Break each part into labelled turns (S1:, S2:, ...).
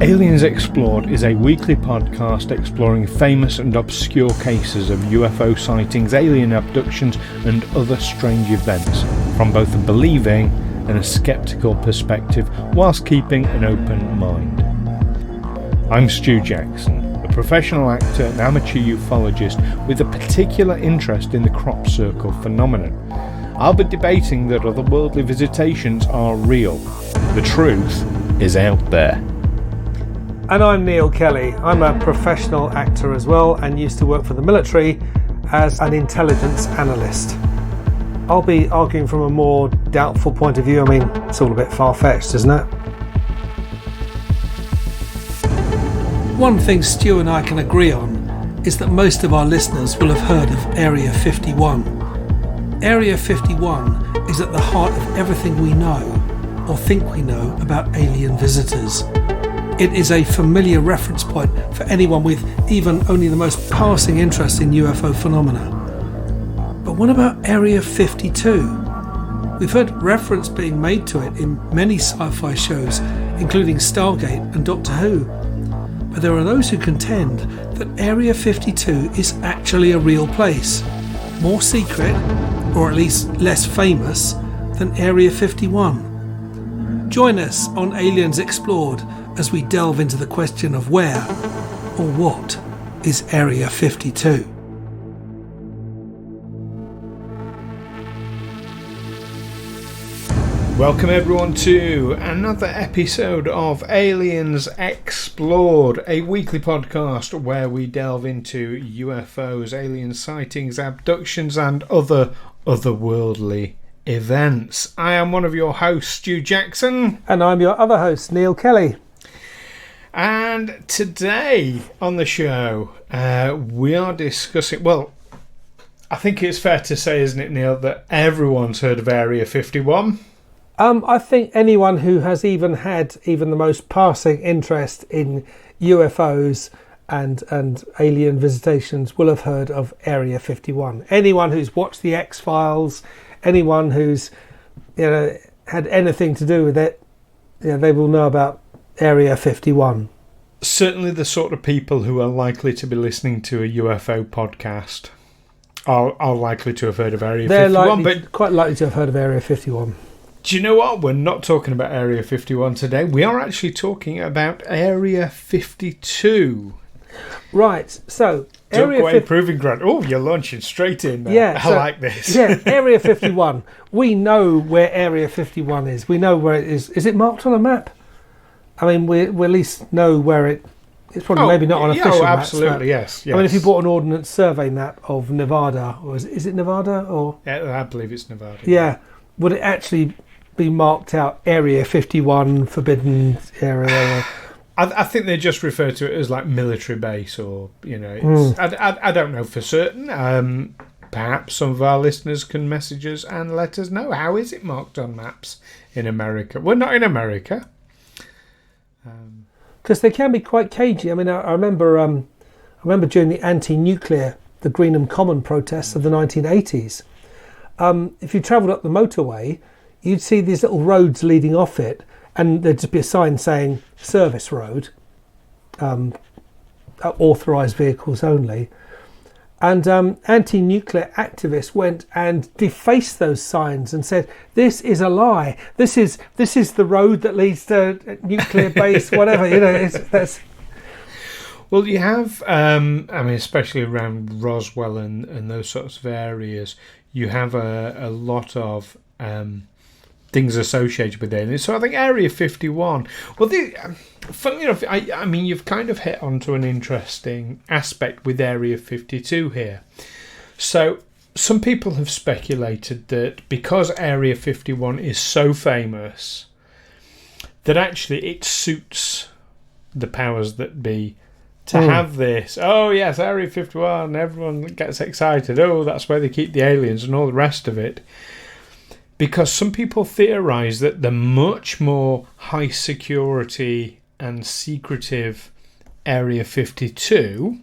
S1: Aliens Explored is a weekly podcast exploring famous and obscure cases of UFO sightings, alien abductions and other strange events from both a believing and a sceptical perspective whilst keeping an open mind. I'm Stu Jackson, a professional actor and amateur ufologist with a particular interest in the crop circle phenomenon. I'll be debating that otherworldly visitations are real. The truth is out there.
S2: And I'm Neil Kelly. I'm a professional actor as well and used to work for the military as an intelligence analyst. I'll be arguing from a more doubtful point of view. I mean, it's all a bit far-fetched, isn't it?
S3: One thing Stu and I can agree on is that most of our listeners will have heard of Area 51. Area 51 is at the heart of everything we know or think we know about alien visitors. It is a familiar reference point for anyone with even only the most passing interest in UFO phenomena. But what about Area 52? We've heard reference being made to it in many sci-fi shows, including Stargate and Doctor Who. But there are those who contend that Area 52 is actually a real place, more secret, or at least less famous, than Area 51. Join us on Aliens Explored as we delve into the question of where, or what, is Area 52.
S1: Welcome everyone to another episode of Aliens Explored, a weekly podcast where we delve into UFOs, alien sightings, abductions and other otherworldly events. I am one of your hosts, Stu Jackson.
S2: And I'm your other host, Neil Kelly.
S1: And today on the show, we are discussing, well, I think it's fair to say, isn't it, Neil, that everyone's heard of Area 51?
S2: I think anyone who has even had even the most passing interest in UFOs and alien visitations will have heard of Area 51. Anyone who's watched the X-Files, anyone who's had anything to do with it, they will know about Area 51.
S1: Certainly the sort of people who are likely to be listening to a UFO podcast are likely to have heard of Area 51.
S2: But quite likely to have heard of Area 51.
S1: Do you know what? We're not talking about Area 51 today. We are actually talking about Area 52.
S2: Right, so
S1: Dugway Proving Ground. Oh, you're launching straight in there.
S2: Yeah,
S1: I like this.
S2: Yeah, Area 51. We know where Area 51 is. We know where it is. Is it marked on a map? I mean, we at least know where it's probably maybe not on official maps.
S1: Absolutely, yes.
S2: I mean, if you bought an Ordnance Survey map of Nevada, or is it Nevada? Or
S1: I believe it's Nevada.
S2: Yeah. Would it actually be marked out Area 51, Forbidden Area?
S1: I think they just refer to it as like military base or, I don't know for certain. Perhaps some of our listeners can message us and let us know. How is it marked on maps in America? We're not in America.
S2: Because they can be quite cagey. I mean, I remember during the anti-nuclear, the Greenham Common protests of the 1980s. If you travelled up the motorway, you'd see these little roads leading off it, and there'd just be a sign saying service road, authorised vehicles only. And anti-nuclear activists went and defaced those signs and said, "This is a lie. This is the road that leads to nuclear base, whatever." That's.
S1: Well, you have, especially around Roswell and those sorts of areas, you have a lot of things associated with it. So I think Area 51, well, funnily enough, I mean, you've kind of hit onto an interesting aspect with Area 52 here. So some people have speculated that because Area 51 is so famous, that actually it suits the powers that be to have this. Oh, yes, Area 51, everyone gets excited. Oh, that's where they keep the aliens and all the rest of it. Because some people theorise that the much more high security and secretive Area 52,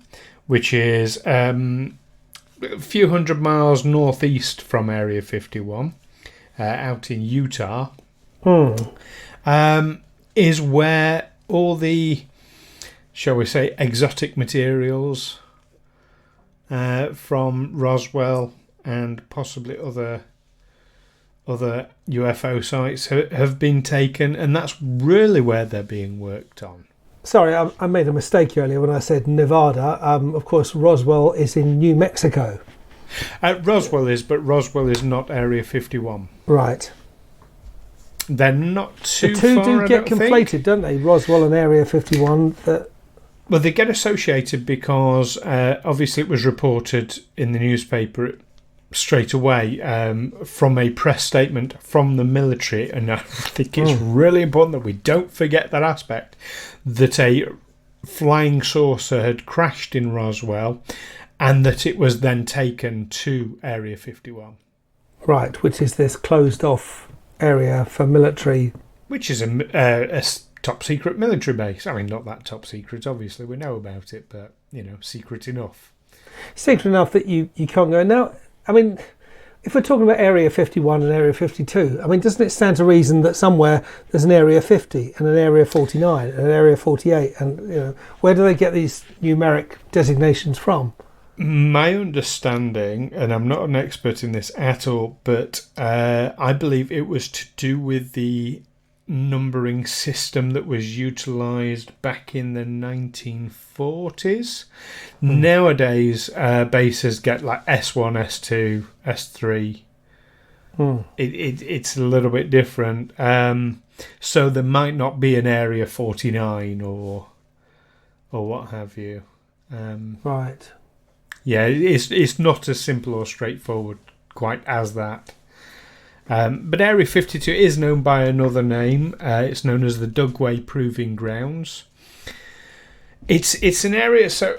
S1: which is a few hundred miles northeast from Area 51, out in Utah, is where all the, shall we say, exotic materials from Roswell and possibly other UFO sites have been taken, and that's really where they're being worked on.
S2: Sorry, I made a mistake earlier when I said Nevada. Of course, Roswell is in New Mexico.
S1: Roswell is, but Roswell is not Area 51.
S2: Right.
S1: They're not too
S2: the two
S1: far,
S2: do get conflated, don't they? Roswell and Area 51.
S1: Well, they get associated because obviously it was reported in the newspaper straight away from a press statement from the military, and I think it's really important that we don't forget that aspect, that a flying saucer had crashed in Roswell and that it was then taken to Area 51.
S2: Right, which is this closed off area for military.
S1: Which is a top secret military base. I mean, not that top secret, obviously, we know about it, but, secret enough.
S2: Secret enough that you can't go. Now, I mean, if we're talking about Area 51 and Area 52, I mean, doesn't it stand to reason that somewhere there's an Area 50 and an Area 49 and an Area 48? And, where do they get these numeric designations from?
S1: My understanding, and I'm not an expert in this at all, but I believe it was to do with the numbering system that was utilised back in the 1940s. Nowadays, bases get like S1, S2, S3. It's a little bit different. So there might not be an Area 49 or what have you.
S2: Right.
S1: Yeah, it's not as simple or straightforward quite as that. But Area 52 is known by another name. It's known as the Dugway Proving Grounds. It's an area, so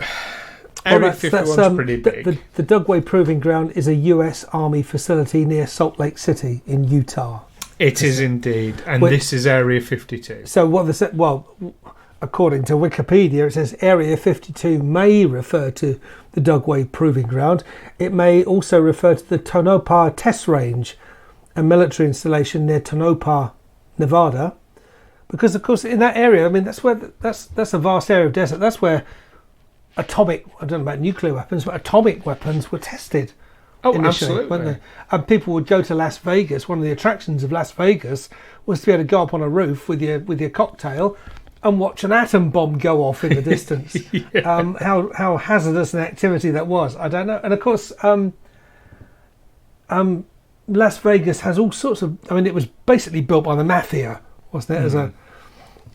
S1: Area 51 is pretty big.
S2: The Dugway Proving Ground is a US Army facility near Salt Lake City in Utah.
S1: It is indeed, and this is Area 52.
S2: So what they said, according to Wikipedia, it says Area 52 may refer to the Dugway Proving Ground. It may also refer to the Tonopah Test Range, a military installation near Tonopah, Nevada, because of course in that area, I mean that's a vast area of desert. That's where I don't know about nuclear weapons, but atomic weapons were tested.
S1: Oh,
S2: initially,
S1: absolutely.
S2: Weren't they? And people would go to Las Vegas. One of the attractions of Las Vegas was to be able to go up on a roof with your cocktail and watch an atom bomb go off in the distance.
S1: Yeah.
S2: How hazardous an activity that was, I don't know. And of course, Las Vegas has all sorts of. I mean, it was basically built by the mafia, wasn't it?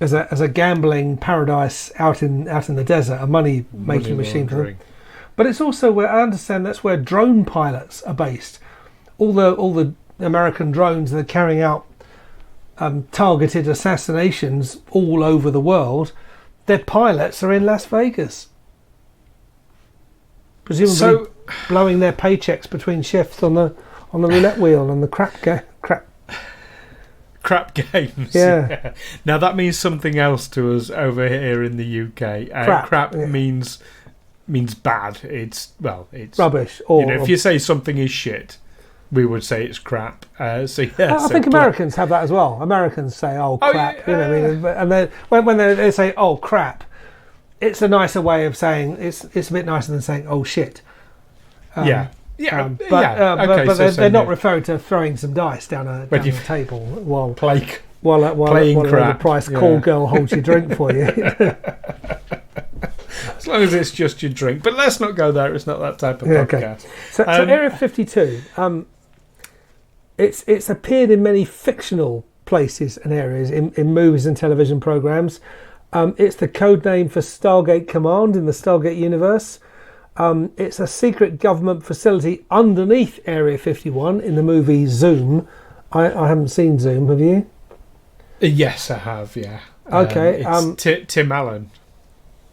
S2: As a gambling paradise out in the desert, a money making machine for them. But it's also where I understand that's where drone pilots are based. All the American drones that are carrying out targeted assassinations all over the world, their pilots are in Las Vegas, presumably blowing their paychecks between shifts on the roulette wheel and the crap
S1: games.
S2: Yeah.
S1: Now that means something else to us over here in the UK. Crap means bad. It's
S2: rubbish. Or
S1: if you say something is shit, we would say it's crap. I think
S2: Americans have that as well. Americans say, "Oh crap,"
S1: yeah.
S2: And then when they say, "Oh crap," it's a nicer way of saying it's a bit nicer than saying, "Oh shit."
S1: But
S2: they're not referring to throwing some dice down a table while
S1: playing
S2: the price call girl holds your drink for you.
S1: As long as it's just your drink. But let's not go there. It's not that type of podcast.
S2: Okay. So Area 52, it's appeared in many fictional places and areas in movies and television programs. It's the code name for Stargate Command in the Stargate universe. It's a secret government facility underneath Area 51 in the movie Zoom. I haven't seen Zoom, have you?
S1: Yes, I have, yeah.
S2: Okay.
S1: It's Tim Allen.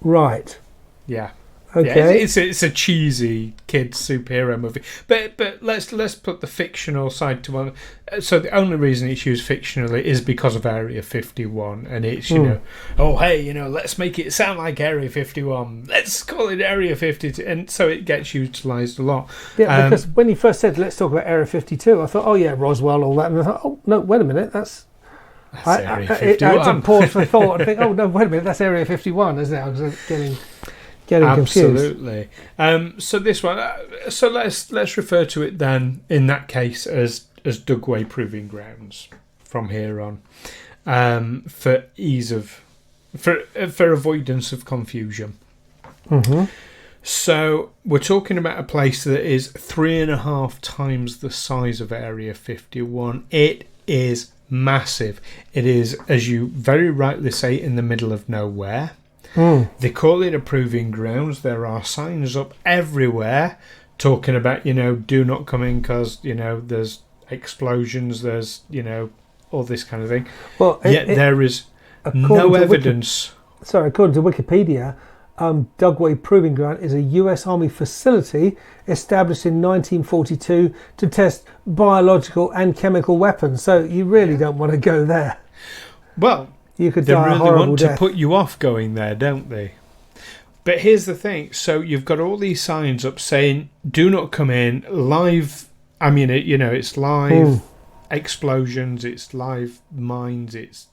S2: Right.
S1: Yeah.
S2: Okay.
S1: Yeah, it's a cheesy kids superhero movie, but let's put the fictional side to one. So the only reason it's used fictionally is because of Area 51, and it's let's make it sound like Area 51. Let's call it Area 52, and so it gets utilised a lot.
S2: Yeah, because when you first said let's talk about Area 52, I thought, oh yeah, Roswell, all that, and I thought, oh no, wait a minute, that's It adds a pause for thought and think, oh no, wait a minute, that's Area 51, isn't it? I was getting confused.
S1: Absolutely. So this one, so let's refer to it then in that case as Dugway Proving Grounds from here on, for ease of for avoidance of confusion.
S2: Mm-hmm.
S1: So we're talking about a place that is 3.5 times the size of Area 51. It is massive. It is, as you very rightly say, in the middle of nowhere. They call it a proving grounds. There are signs up everywhere talking about, do not come in because, there's explosions, there's, all this kind of thing.
S2: Well,
S1: yet there is no evidence.
S2: According to Wikipedia, Dugway Proving Ground is a US Army facility established in 1942 to test biological and chemical weapons. So you really don't want to go there.
S1: Well,
S2: you could
S1: they
S2: die
S1: really
S2: a horrible
S1: want
S2: death.
S1: to put you off going there, don't they? But here's the thing. So you've got all these signs up saying, do not come in, live, it's live explosions, it's live mines, it's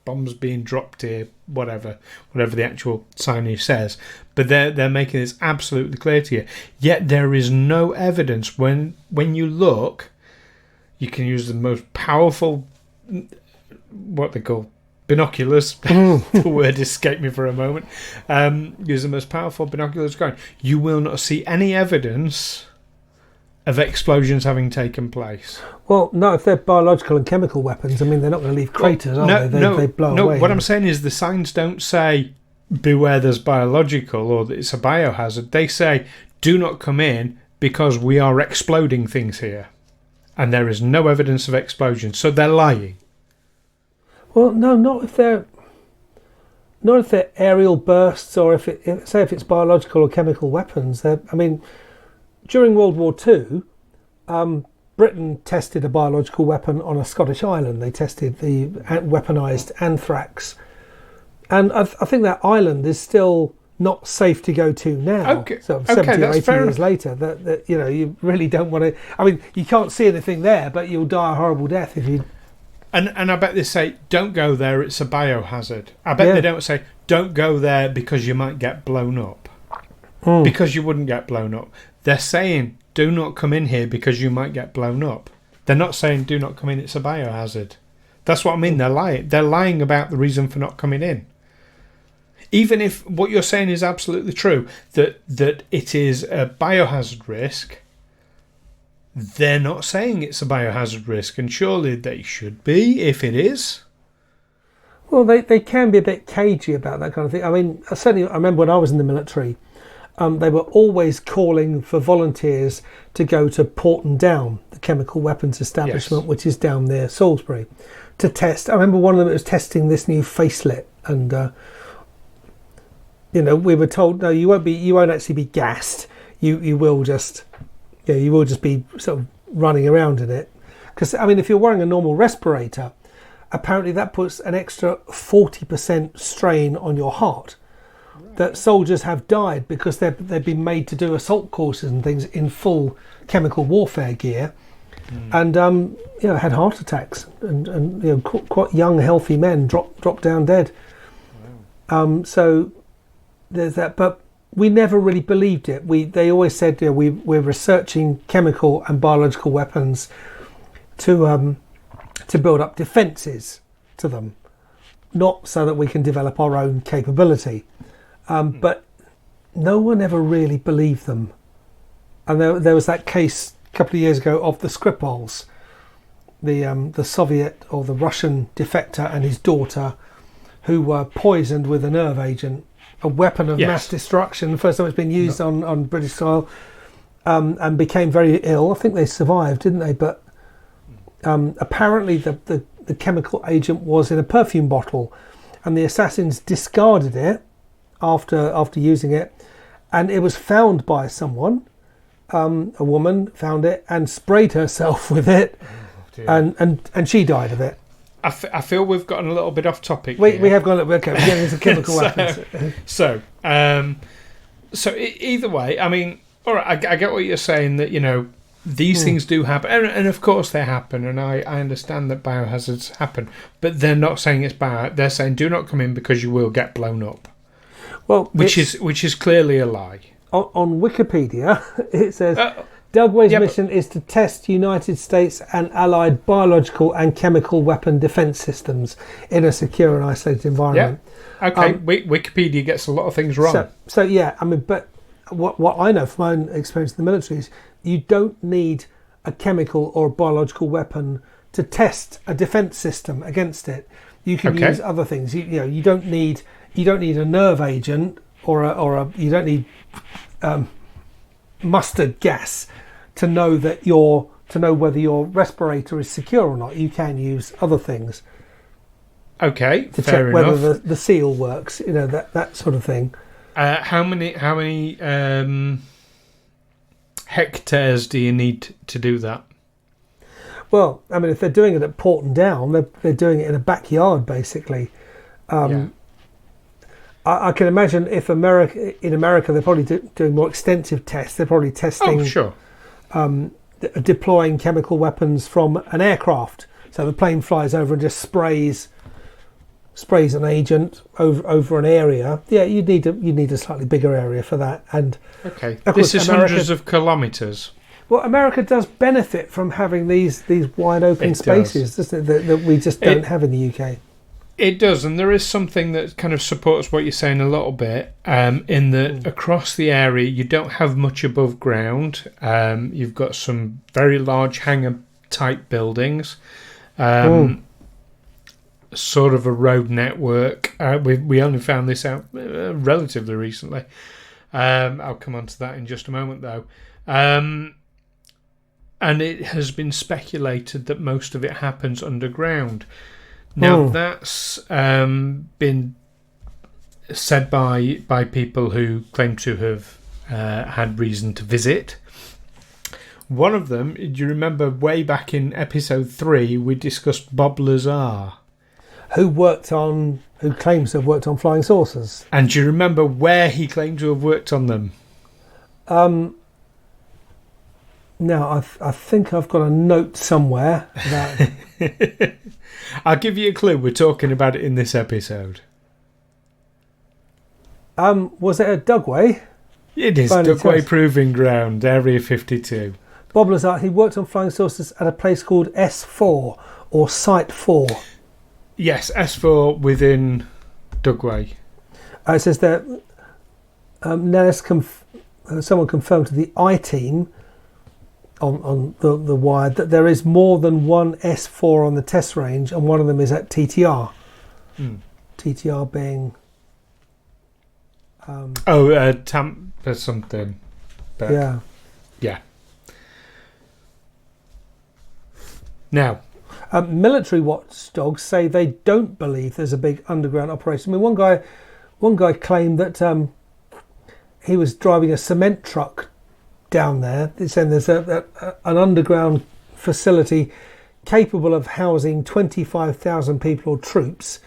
S1: bombs being dropped here, whatever the actual signage says. But they're making this absolutely clear to you. Yet there is no evidence. When you look, you can use the most powerful, what they call binoculars. The word escaped me for a moment. Use the most powerful binoculars going. You will not see any evidence of explosions having taken place.
S2: Well, no, if they're biological and chemical weapons, they're not going to leave craters, are they? They blow away.
S1: What I'm saying is the signs don't say beware there's biological or that it's a biohazard. They say do not come in because we are exploding things here. And there is no evidence of explosion. So they're lying.
S2: Well, no, not if they're aerial bursts or if it's biological or chemical weapons. During World War II, Britain tested a biological weapon on a Scottish island. They tested the weaponised anthrax. And I think that island is still not safe to go to now.
S1: Okay.
S2: So 70 or 80 years later, that you really don't want to... you can't see anything there, but you'll die a horrible death if you...
S1: And I bet they say, don't go there, it's a biohazard. I bet they don't say, don't go there because you might get blown up. Because you wouldn't get blown up. They're saying, do not come in here because you might get blown up. They're not saying, do not come in, it's a biohazard. That's what I mean, they're lying. They're lying about the reason for not coming in. Even if what you're saying is absolutely true, that it is a biohazard risk, they're not saying it's a biohazard risk, and surely they should be if it is.
S2: Well, they can be a bit cagey about that kind of thing. I remember when I was in the military, they were always calling for volunteers to go to Porton Down, the chemical weapons establishment, which is down near Salisbury, to test. I remember one of them was testing this new facelit, and we were told, no, you won't actually be gassed. You will just be sort of running around in it. Because if you're wearing a normal respirator, apparently that puts an extra 40% strain on your heart. That soldiers have died because they've been made to do assault courses and things in full chemical warfare gear, and had heart attacks and quite young healthy men drop down dead. Wow. So there's that, but we never really believed it. They always said we're researching chemical and biological weapons to build up defences to them, not so that we can develop our own capability. But no one ever really believed them. And there was that case a couple of years ago of the Skripals, the Soviet or the Russian defector and his daughter, who were poisoned with a nerve agent, a weapon of mass destruction. The first time it's been used on British soil, and became very ill. I think they survived, didn't they? But apparently the chemical agent was in a perfume bottle, and the assassins discarded it after using it, and it was found by someone. A woman found it and sprayed herself with it, and she died of it.
S1: I feel we've gotten a little bit off topic.
S2: We have gone a little bit. Okay, we're getting into chemical weapons.
S1: So either way, all right, I get what you're saying, that these things do happen, and of course they happen, and I understand that biohazards happen, but they're not saying it's bad. They're saying do not come in because you will get blown up.
S2: Well,
S1: which is clearly a lie.
S2: On Wikipedia, it says Dugway's mission is to test United States and Allied biological and chemical weapon defence systems in a secure and isolated environment.
S1: Yeah. Okay, Wikipedia gets a lot of things wrong.
S2: So yeah, I mean, but what I know from my own experience in the military is you don't need a chemical or a biological weapon to test a defence system against it. You can use other things. You don't need a nerve agent or you don't need mustard gas to know whether your respirator is secure or not. You can use other things.
S1: Okay,
S2: to
S1: fair
S2: check
S1: enough.
S2: whether the seal works. That sort of thing.
S1: How many hectares do you need to do that?
S2: Well, I mean, if they're doing it at Porton Down, they're doing it in a backyard, basically. I can imagine if in America they're probably doing more extensive tests. They're probably testing, deploying chemical weapons from an aircraft. So the plane flies over and just sprays an agent over an area. Yeah, you need a slightly bigger area for that. And
S1: this is hundreds of kilometres.
S2: Well, America does benefit from having these wide open spaces, doesn't it, that we just don't have in the UK.
S1: It does, and there is something that kind of supports what you're saying a little bit, in that across the area you don't have much above ground. You've got some very large hangar-type buildings, sort of a road network. We only found this out relatively recently. I'll come on to that in just a moment, though. And it has been speculated that most of it happens underground. Now, that's been said by people who claim to have had reason to visit. One of them, do you remember way back in episode 3, we discussed Bob Lazar?
S2: Who claims to have worked on flying saucers.
S1: And do you remember where he claimed to have worked on them?
S2: Now, I think I've got a note somewhere that...
S1: I'll give you a clue. We're talking about it in this episode.
S2: Was it at Dugway?
S1: It is Dugway Proving Ground, Area 52.
S2: Bob Lazar, he worked on flying saucers at a place called S4 or Site 4.
S1: Yes, S4 within Dugway.
S2: It says that someone confirmed to the I-team on the wire that there is more than one S4 on the test range, and one of them is at TTR. TTR being
S1: Tampa something. But yeah. Now,
S2: military watchdogs say they don't believe there's a big underground operation. I mean, one guy claimed that he was driving a cement truck down there. They're saying there's an underground facility capable of housing 25,000 people or troops.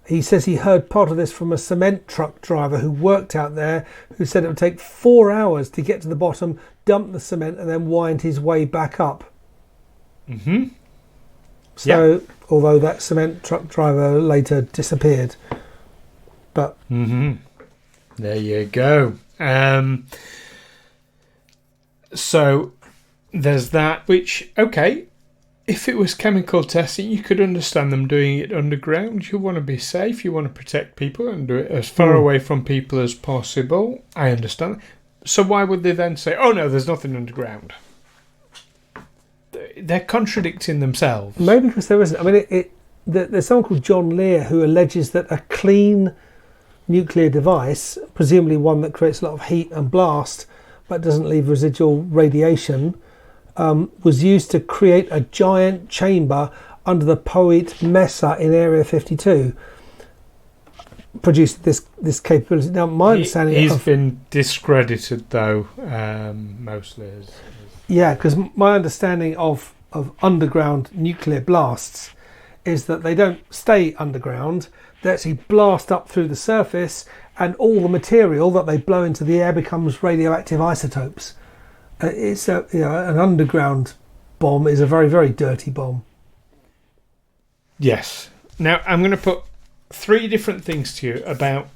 S2: He says he heard part of this from a cement truck driver who worked out there, who said it would take 4 hours to get to the bottom, dump the cement, and then wind his way back up. So, although that cement truck driver later disappeared, but
S1: there you go. So there's that. Which, if it was chemical testing, you could understand them doing it underground. You want to be safe, you want to protect people and do it as far away from people as possible. I understand. So why would they then say, oh no, there's nothing underground? They're contradicting themselves.
S2: Maybe because there isn't. I mean, there's someone called John Lear who alleges that a clean nuclear device, presumably one that creates a lot of heat and blast but doesn't leave residual radiation, was used to create a giant chamber under the Poet Mesa in Area 52. Produced this capability. Now, my understanding
S1: he's been discredited though, mostly.
S2: Yeah, because my understanding of underground nuclear blasts is that they don't stay underground. They actually blast up through the surface, and all the material that they blow into the air becomes radioactive isotopes. It's an underground bomb is a very, very dirty bomb.
S1: Yes. Now I'm going to put 3 different things to you about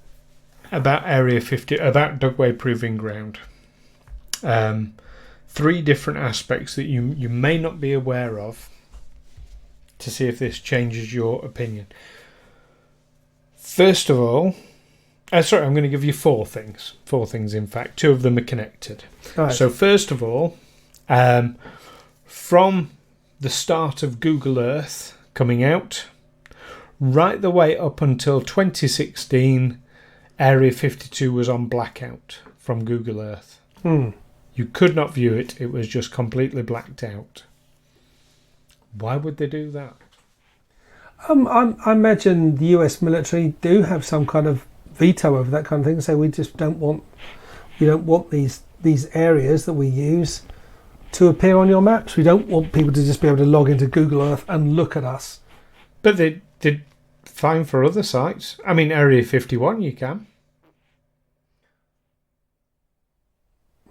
S1: Area 50, about Dugway Proving Ground. 3 different aspects that you may not be aware of, to see if this changes your opinion. First of all, I'm going to give you 4 things. 4 things, in fact. 2 of them are connected.
S2: Right.
S1: So first of all, from the start of Google Earth coming out, right the way up until 2016, Area 52 was on blackout from Google Earth. You could not view it. It was just completely blacked out. Why would they do that?
S2: I imagine the US military do have some kind of veto over that kind of thing. So we don't want these areas that we use to appear on your maps. We don't want people to just be able to log into Google Earth and look at us.
S1: But they did fine for other sites. I mean, Area 51 you can.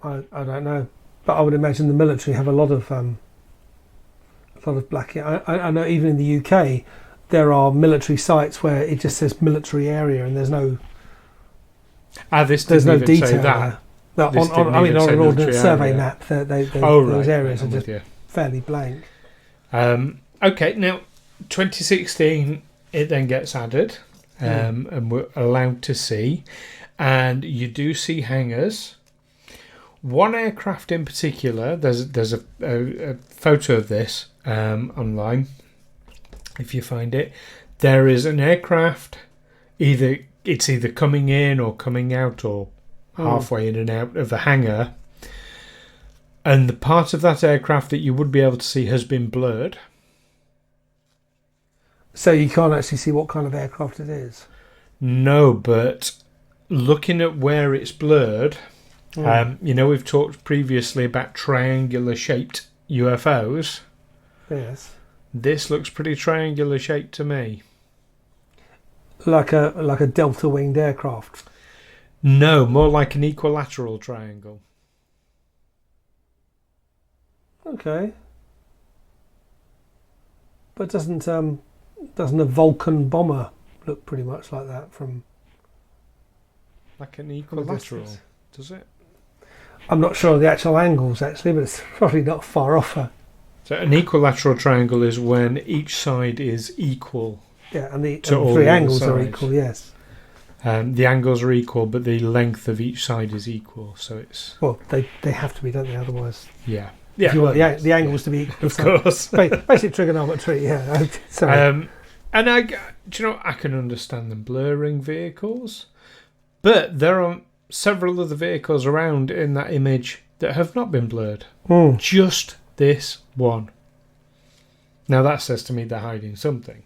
S2: I don't know, but I would imagine the military have a lot of blacking. I know even in the UK there are military sites where it just says military area and there's no
S1: There's
S2: no detail
S1: that.
S2: there. On an ordnance survey map, those areas are just fairly blank.
S1: Okay, now 2016 it then gets added, and we're allowed to see, and you do see hangars. One aircraft in particular, there's a photo of this online, if you find it. There is an aircraft, it's either coming in or coming out or halfway in and out of the hangar, and the part of that aircraft that you would be able to see has been blurred.
S2: So you can't actually see what kind of aircraft it is?
S1: No, but looking at where it's blurred, we've talked previously about triangular shaped UFOs.
S2: Yes.
S1: This looks pretty triangular shaped to me.
S2: Like a delta winged aircraft?
S1: No, more like an equilateral triangle.
S2: Okay. But doesn't a Vulcan bomber look pretty much like that from...
S1: Like an equilateral, does it?
S2: I'm not sure of the actual angles actually, but it's probably not far off.
S1: So an equilateral triangle is when each side is equal.
S2: Yeah, and the 3 angles are equal, yes.
S1: The angles are equal, but the length of each side is equal, so it's...
S2: Well, they have to be, don't they, otherwise?
S1: Yeah.
S2: If you want the angles to be equal.
S1: Of course.
S2: Basic trigonometry, yeah. Sorry.
S1: And I can understand them blurring vehicles, but there are several other vehicles around in that image that have not been blurred. Just this one. Now that says to me they're hiding something.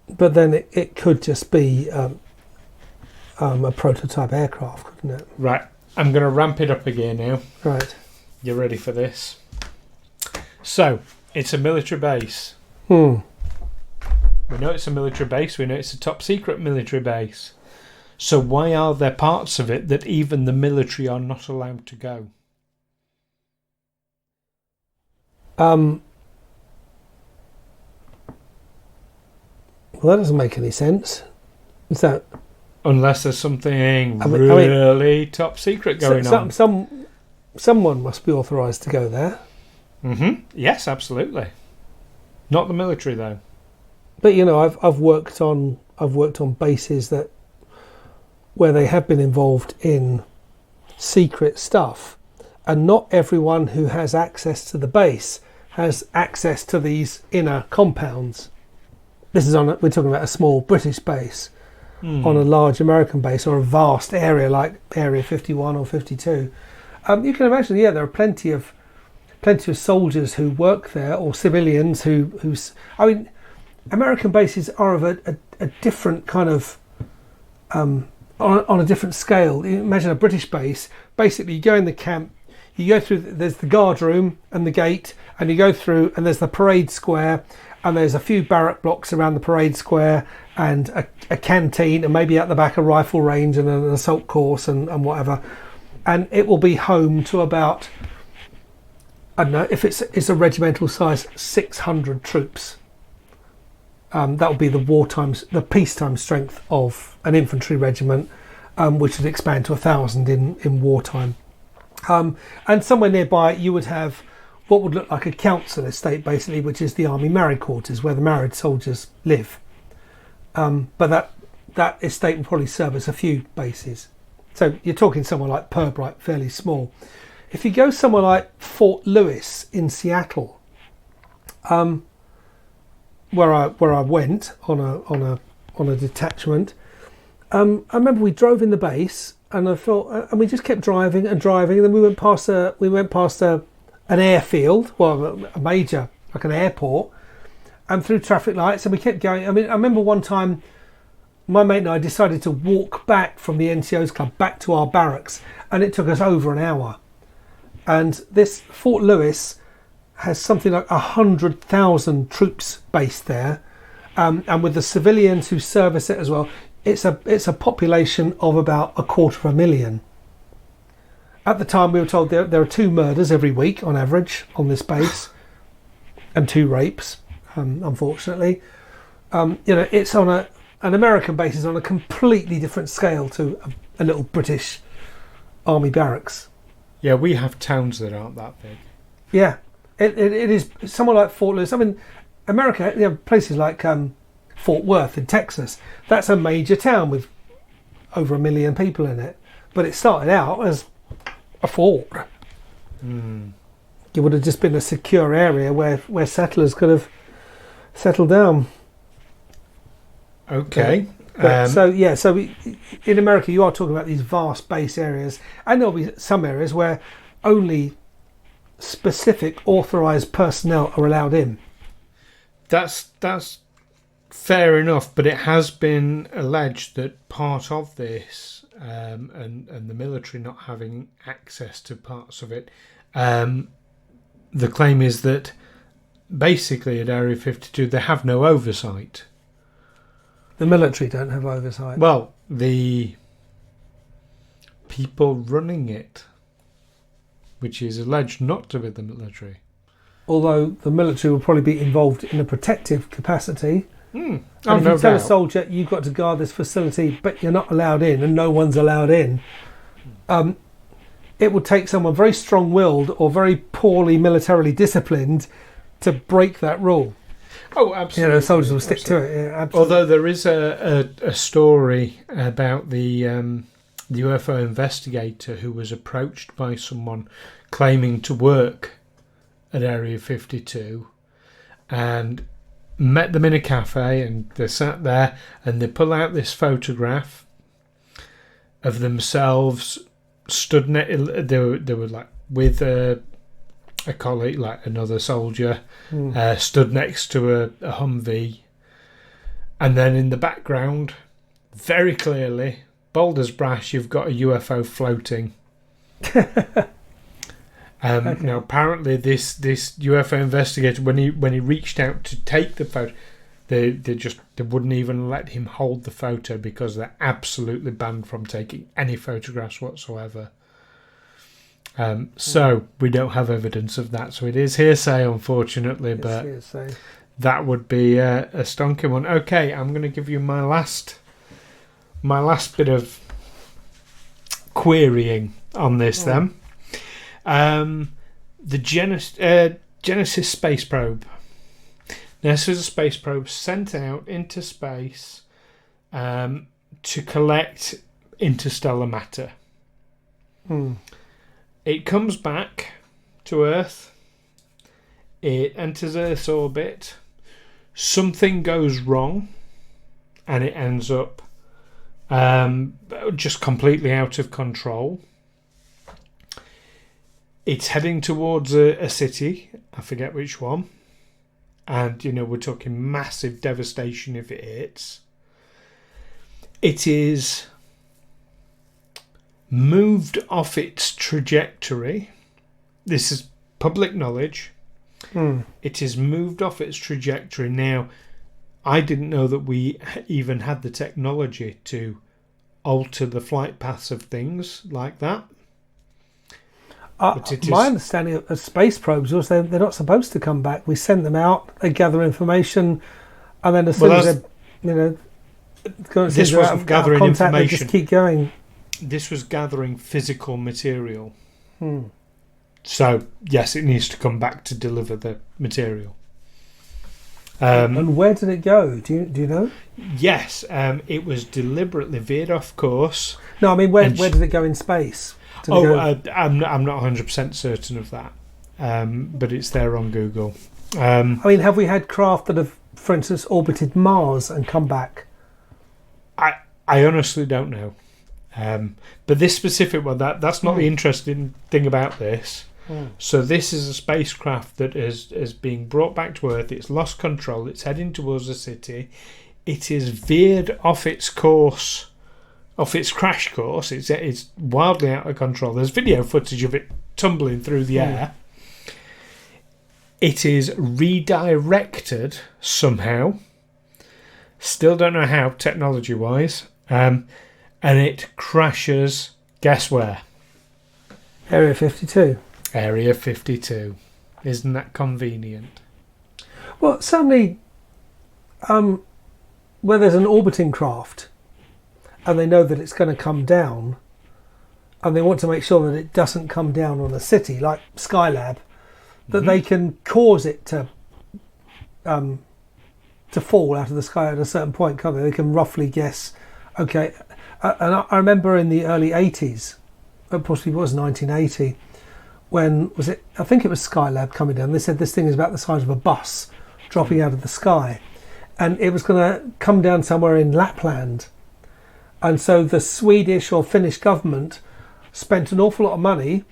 S2: But then it could just be a prototype aircraft, couldn't it?
S1: Right. I'm going to ramp it up again now.
S2: Right.
S1: You ready for this? So, it's a military base. We know it's a military base. We know it's a top secret military base. So why are there parts of it that even the military are not allowed to go?
S2: Well, that doesn't make any sense. Is that...
S1: Unless there's something really top secret going on.
S2: Someone must be authorised to go there.
S1: Yes, absolutely. Not the military, though.
S2: But I've worked on bases where they have been involved in secret stuff, and not everyone who has access to the base has access to these inner compounds. We're talking about a small British base. On a large American base or a vast area like Area 51 or 52. You can imagine, there are plenty of soldiers who work there, or civilians who's... I mean, American bases are of a different kind of... on a different scale. You imagine a British base. Basically, you go in the camp, you go through... There's the guard room and the gate, and you go through, and there's the parade square, and there's a few barrack blocks around the parade square, and a canteen, and maybe at the back a rifle range and an assault course and whatever. and it will be home to about, I don't know, if it's a regimental size, 600 troops. That would be the peacetime strength of an infantry regiment, which would expand to 1,000 in wartime. And somewhere nearby, you would have what would look like a council estate, basically, which is the army married quarters, where the married soldiers live. But that estate will probably service a few bases. So you're talking somewhere like Pirbright, fairly small. If you go somewhere like Fort Lewis in Seattle, where I went on a detachment, I remember we drove in the base, and I thought, and we just kept driving, and then we went past an airfield, well, a major, like an airport, and through traffic lights, and we kept going. I mean, I remember one time my mate and I decided to walk back from the NCO's club back to our barracks, and it took us over an hour. And this Fort Lewis has something like 100,000 troops based there, and with the civilians who service it as well, it's a population of about 250,000. At the time, we were told there are 2 murders every week on average on this base, and 2 rapes, unfortunately. It's on an American base is on a completely different scale to a little British army barracks.
S1: Yeah, we have towns that aren't that big.
S2: Yeah, it is somewhere like Fort Lewis. I mean, America, places like Fort Worth in Texas, that's a major town with over 1 million people in it. But it started out as a fort. It would have just been a secure area where settlers could have settled down.
S1: Okay.
S2: So in America, you are talking about these vast base areas, and there'll be some areas where only specific authorised personnel are allowed in.
S1: That's fair enough, but it has been alleged that part of this, and the military not having access to parts of it, the claim is that basically at Area 52 they have no oversight.
S2: The military don't have oversight.
S1: Well, the people running it, which is alleged not to be the military.
S2: Although the military will probably be involved in a protective capacity.
S1: And
S2: if you tell a soldier you've got to guard this facility, but you're not allowed in, and no one's allowed in, it would take someone very strong-willed or very poorly militarily disciplined to break that rule.
S1: Oh, absolutely.
S2: Soldiers will stick to it. Yeah, absolutely.
S1: Although there is a story about the UFO investigator who was approached by someone claiming to work at Area 52 and met them in a cafe, and they sat there and they pull out this photograph of themselves stood they were like with a colleague, like another soldier, stood next to a Humvee, and then in the background, very clearly, bold as brass, you've got a UFO floating. Okay. Now, apparently, this UFO investigator, when he reached out to take the photo, they wouldn't even let him hold the photo because they're absolutely banned from taking any photographs whatsoever. So we don't have evidence of that. So it is hearsay, unfortunately, but
S2: hearsay.
S1: That would be a stonking one. Okay, I'm going to give you my last bit of querying on this then. The Genesis space probe. Now, this is a space probe sent out into space to collect interstellar matter. It comes back to Earth. It enters Earth's orbit. Something goes wrong, and it ends up just completely out of control. It's heading towards a city. I forget which one. And, we're talking massive devastation if it hits. It is moved off its trajectory. This is public knowledge. It is moved off its trajectory. Now, I didn't know that we even had the technology to alter the flight paths of things like that. But it
S2: My
S1: is,
S2: understanding of space probes was they're not supposed to come back. We send them out, they gather information, and then as soon
S1: well,
S2: as they're, you know, as soon as
S1: this
S2: they're
S1: wasn't gathering
S2: contact, they
S1: information.
S2: just keep going.
S1: This was gathering physical material.
S2: Hmm.
S1: So, yes, it needs to come back to deliver the material.
S2: And where did it go? Do you know?
S1: Yes, it was deliberately veered off course.
S2: No, I mean, where did it go in space? Did it go-
S1: I'm not 100% certain of that, but it's there on Google.
S2: I mean, have we had craft that have, for instance, orbited Mars and come back?
S1: I honestly don't know. But this specific one, that's not the interesting thing about this. So this is a spacecraft that is being brought back to Earth. It's lost control. It's heading towards the city. It is veered off its course, off its crash course. It's wildly out of control. There's video footage of it tumbling through the air. It is redirected somehow. Still don't know how, technology-wise. And it crashes, guess where?
S2: Area 52.
S1: Area 52. Isn't that convenient?
S2: Well, certainly, where there's an orbiting craft, and they know that it's going to come down, and they want to make sure that it doesn't come down on a city like Skylab, that they can cause it to fall out of the sky at a certain point, can't they? They can roughly guess. Okay, and I remember in the early 80s, possibly it was 1980. When was it? I think it was Skylab coming down. They said this thing is about the size of a bus dropping out of the sky, and it was going to come down somewhere in Lapland. And so the Swedish or Finnish government spent an awful lot of money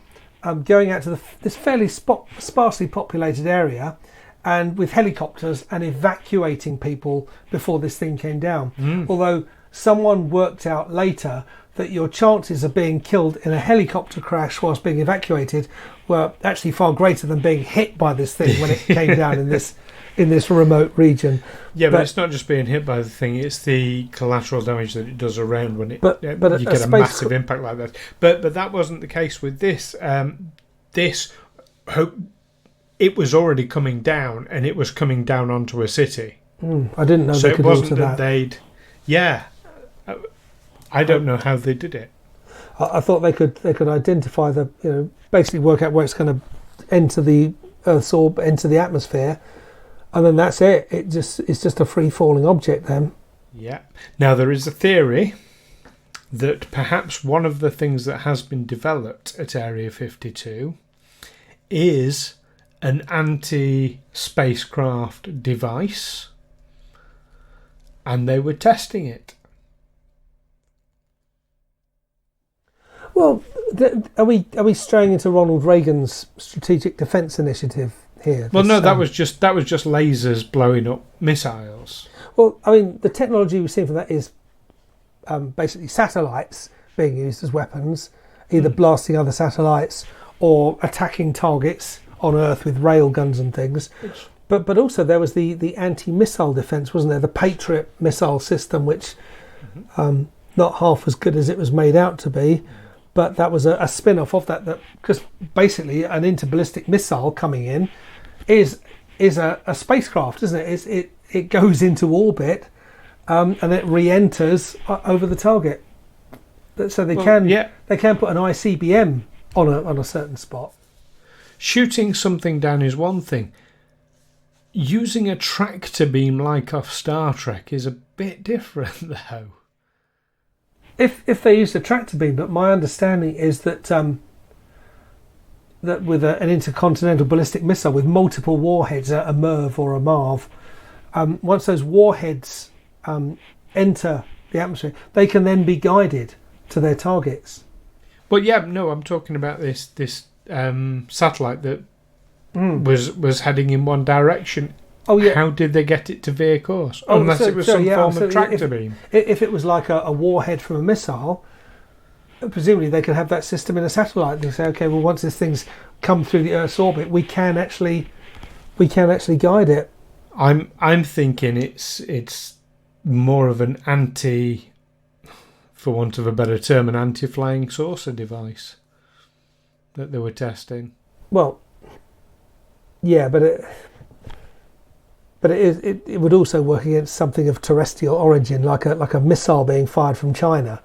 S2: going out to this fairly sparsely populated area, and with helicopters and evacuating people before this thing came down. Although someone worked out later that your chances of being killed in a helicopter crash whilst being evacuated were actually far greater than being hit by this thing when it came down in this remote region.
S1: Yeah, but it's not just being hit by the thing; it's the collateral damage that it does around when you get a massive impact like that. But that wasn't the case with this. It was already coming down, and it was coming down onto a city.
S2: I didn't know
S1: so
S2: they could
S1: it wasn't
S2: alter
S1: that they'd. Yeah. I don't know how they did it.
S2: I thought they could identify basically work out where it's going to enter the Earth's orbit, enter the atmosphere, and then that's it. It's just a free falling object then.
S1: Yeah. Now there is a theory that perhaps one of the things that has been developed at Area 52 is an anti-spacecraft device, and they were testing it.
S2: Well, are we straying into Ronald Reagan's strategic defence initiative here?
S1: Well, no, that was just lasers blowing up missiles.
S2: Well, I mean, the technology we've seen for that is basically satellites being used as weapons, either blasting other satellites or attacking targets on Earth with rail guns and things. But also there was the anti-missile defence, wasn't there? The Patriot missile system, which not half as good as it was made out to be. But that was a spin-off of that because basically an interballistic missile coming in is a spacecraft, isn't it? It goes into orbit and it re-enters over the target. So they can put an ICBM on a certain spot.
S1: Shooting something down is one thing. Using a tractor beam like off Star Trek is a bit different, though.
S2: If they used a tractor beam, but my understanding is that that with an intercontinental ballistic missile with multiple warheads, a MIRV or a MARV, once those warheads enter the atmosphere, they can then be guided to their targets.
S1: Well, yeah, no, I'm talking about this satellite that was heading in one direction.
S2: Oh yeah.
S1: How did they get it to veer course? Unless it was some form of tractor beam.
S2: If it was like a warhead from a missile, presumably they could have that system in a satellite. They say, okay, well, once this thing's come through the Earth's orbit, we can actually guide it.
S1: I'm thinking it's more of an for want of a better term, an anti-flying saucer device. that they were testing.
S2: Well, yeah, but it would also work against something of terrestrial origin, like a missile being fired from China.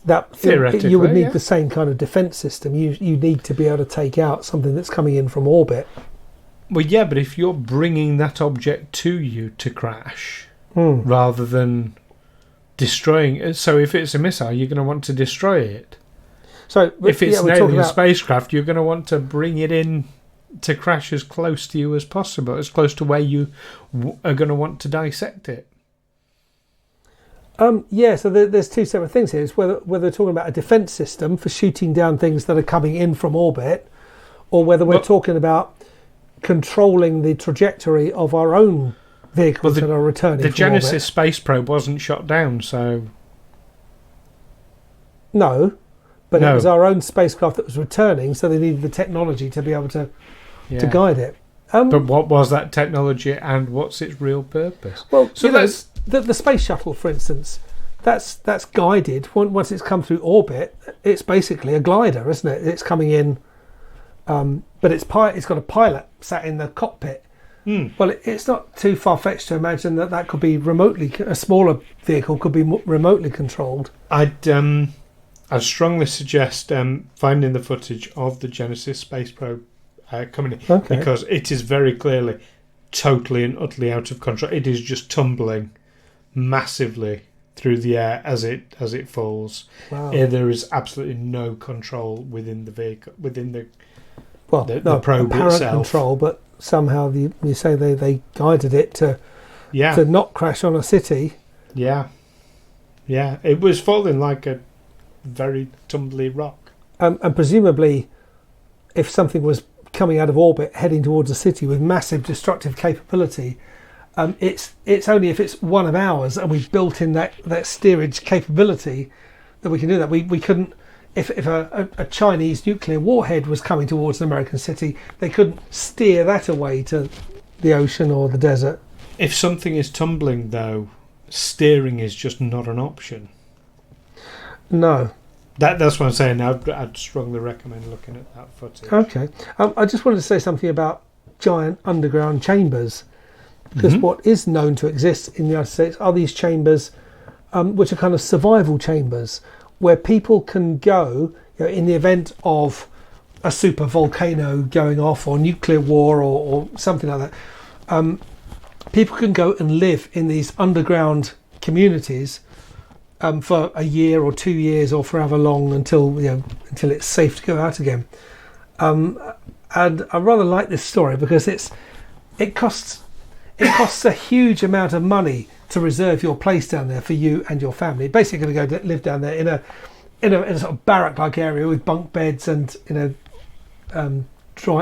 S2: That
S1: theoretically,
S2: you would need the same kind of defence system. You need to be able to take out something that's coming in from orbit.
S1: Well, yeah, but if you're bringing that object to you to crash rather than destroying it, so if it's a missile, you're going to want to destroy it.
S2: So
S1: if it's an alien spacecraft, you're going to want to bring it in to crash as close to you as possible, as close to where you are going to want to dissect it.
S2: Yeah, so there's two separate things here. It's whether we're talking about a defence system for shooting down things that are coming in from orbit, or whether we're talking about controlling the trajectory of our own vehicles that are returning from
S1: Genesis
S2: orbit.
S1: space probe wasn't shot down, so...
S2: No, but it was our own spacecraft that was returning, so they needed the technology to be able to guide it.
S1: But what was that technology and what's its real purpose?
S2: Well, so the space shuttle, for instance, that's guided. Once it's come through orbit, it's basically a glider, isn't it? It's coming in, but it's got a pilot sat in the cockpit. Well, it's not too far-fetched to imagine that could be remotely, a smaller vehicle could be remotely controlled.
S1: I'd strongly suggest finding the footage of the Genesis space probe coming in, because it is very clearly totally and utterly out of control. It is just tumbling massively through the air as it falls.
S2: Wow.
S1: There is absolutely no control within the vehicle, within the probe
S2: apparent
S1: itself.
S2: Control, but somehow you say they guided it to not crash on a city.
S1: Yeah, it was falling like a very tumbly rock.
S2: And presumably, if something was coming out of orbit heading towards a city with massive destructive capability, it's only if it's one of ours and we've built in that steerage capability that we can do that. We couldn't, if a Chinese nuclear warhead was coming towards an American city, they couldn't steer that away to the ocean or the desert.
S1: If something is tumbling, though, steering is just not an option.
S2: No.
S1: That's what I'm saying. I'd strongly recommend looking at that footage.
S2: Okay. I just wanted to say something about giant underground chambers, because what is known to exist in the United States are these chambers, which are kind of survival chambers, where people can go, in the event of a super volcano going off or nuclear war or something like that. People can go and live in these underground communities for a year or 2 years or forever long until it's safe to go out again. And I rather like this story because it costs a huge amount of money to reserve your place down there for you and your family. Basically, going to go live down there in a sort of barrack-like area with bunk beds and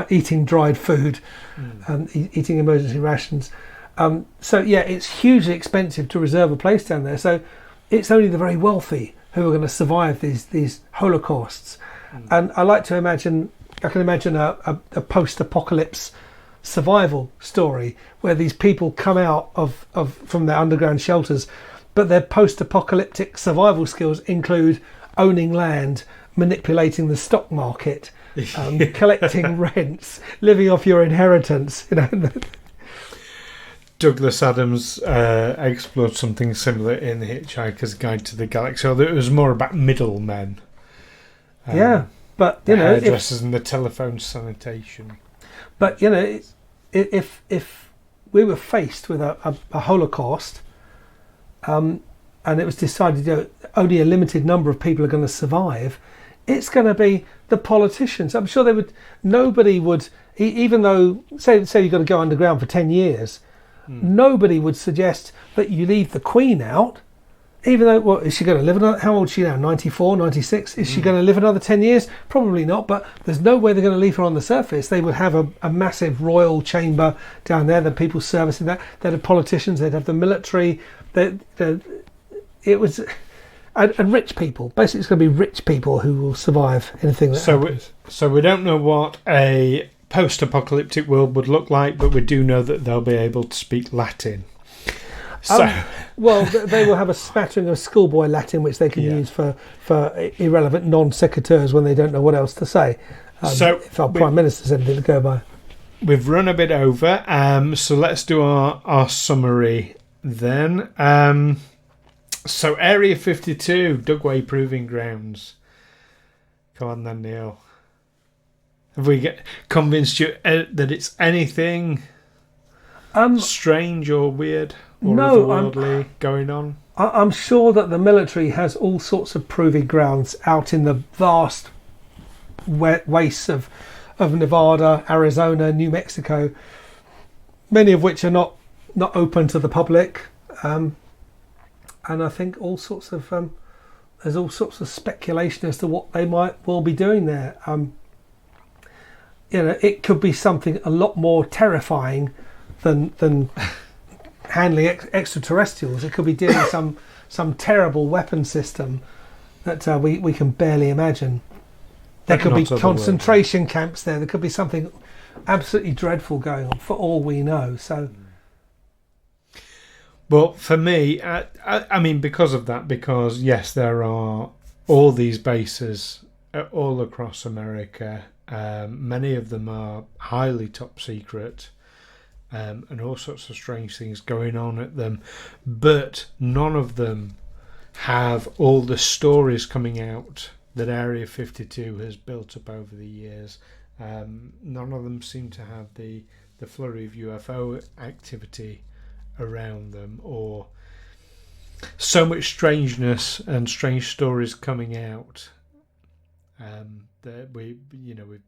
S2: eating dried food, eating emergency rations. So it's hugely expensive to reserve a place down there. So it's only the very wealthy who are going to survive these holocausts. And I can imagine a post-apocalypse survival story where these people come out from their underground shelters, but their post-apocalyptic survival skills include owning land, manipulating the stock market, collecting rents, living off your inheritance.
S1: Douglas Adams explored something similar in The Hitchhiker's Guide to the Galaxy, although it was more about middlemen.
S2: But
S1: the hairdressers and the telephone sanitation.
S2: But if we were faced with a Holocaust, and it was decided only a limited number of people are going to survive, it's going to be the politicians. I'm sure nobody would, even though say you've got to go underground for 10 years. Nobody would suggest that you leave the Queen out, even though, is she going to live how old is she now, 94, 96? Is she going to live another 10 years? Probably not, but there's no way they're going to leave her on the surface. They would have a massive royal chamber down there, the people servicing that. They'd have politicians, they'd have the military. And rich people. Basically, it's going to be rich people who will survive anything that happens.
S1: So we don't know what a post-apocalyptic world would look like, but we do know that they'll be able to speak Latin.
S2: They will have a smattering of schoolboy Latin, which they can use for irrelevant non sequiturs when they don't know what else to say. if our Prime Minister's anything to go by.
S1: We've run a bit over, so let's do our summary then. So Area 52, Dugway Proving Grounds. Come on then, Neil. Have we convinced you that it's anything strange or weird or otherworldly going on?
S2: I'm sure that the military has all sorts of proving grounds out in the vast wastes of Nevada, Arizona, New Mexico, many of which are not open to the public, and I think there's all sorts of speculation as to what they might well be doing there. It could be something a lot more terrifying than handling extraterrestrials. It could be dealing some terrible weapon system that we can barely imagine. There could be concentration camps there. There could be something absolutely dreadful going on, for all we know. So,
S1: well, for me, I mean, because of that, because yes, there are all these bases all across America. Many of them are highly top secret, and all sorts of strange things going on at them. But none of them have all the stories coming out that Area 52 has built up over the years. None of them seem to have the flurry of UFO activity around them, or so much strangeness and strange stories coming out that we've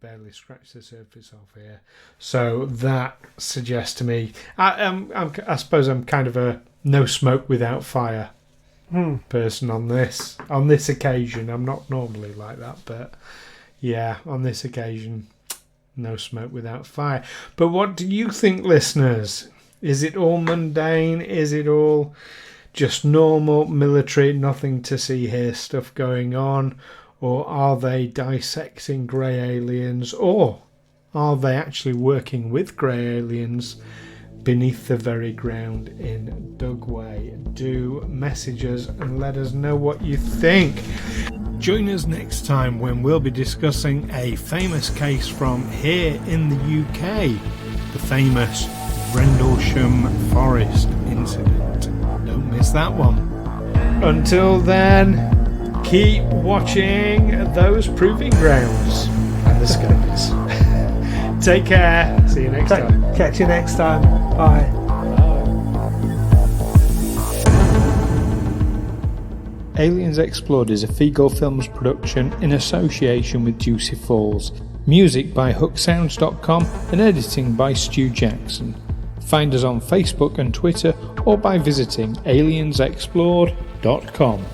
S1: barely scratched the surface of here. So that suggests to me, I suppose I'm kind of a no smoke without fire person on this occasion. I'm not normally like that, but yeah, on this occasion, no smoke without fire. But what do you think, listeners? Is it all mundane? Is it all just normal military, nothing to see here stuff going on? Or are they dissecting grey aliens? Or are they actually working with grey aliens beneath the very ground in Dugway? Do message us and let us know what you think. Join us next time when we'll be discussing a famous case from here in the UK, the famous Rendlesham Forest incident. Don't miss that one. Until then, keep watching those proving grounds and the scopes. Take care. See you next time.
S2: Catch you next time. Bye.
S1: Aliens Explored is a Figo Films production in association with Juicy Falls. Music by hooksounds.com and editing by Stu Jackson. Find us on Facebook and Twitter or by visiting aliensexplored.com.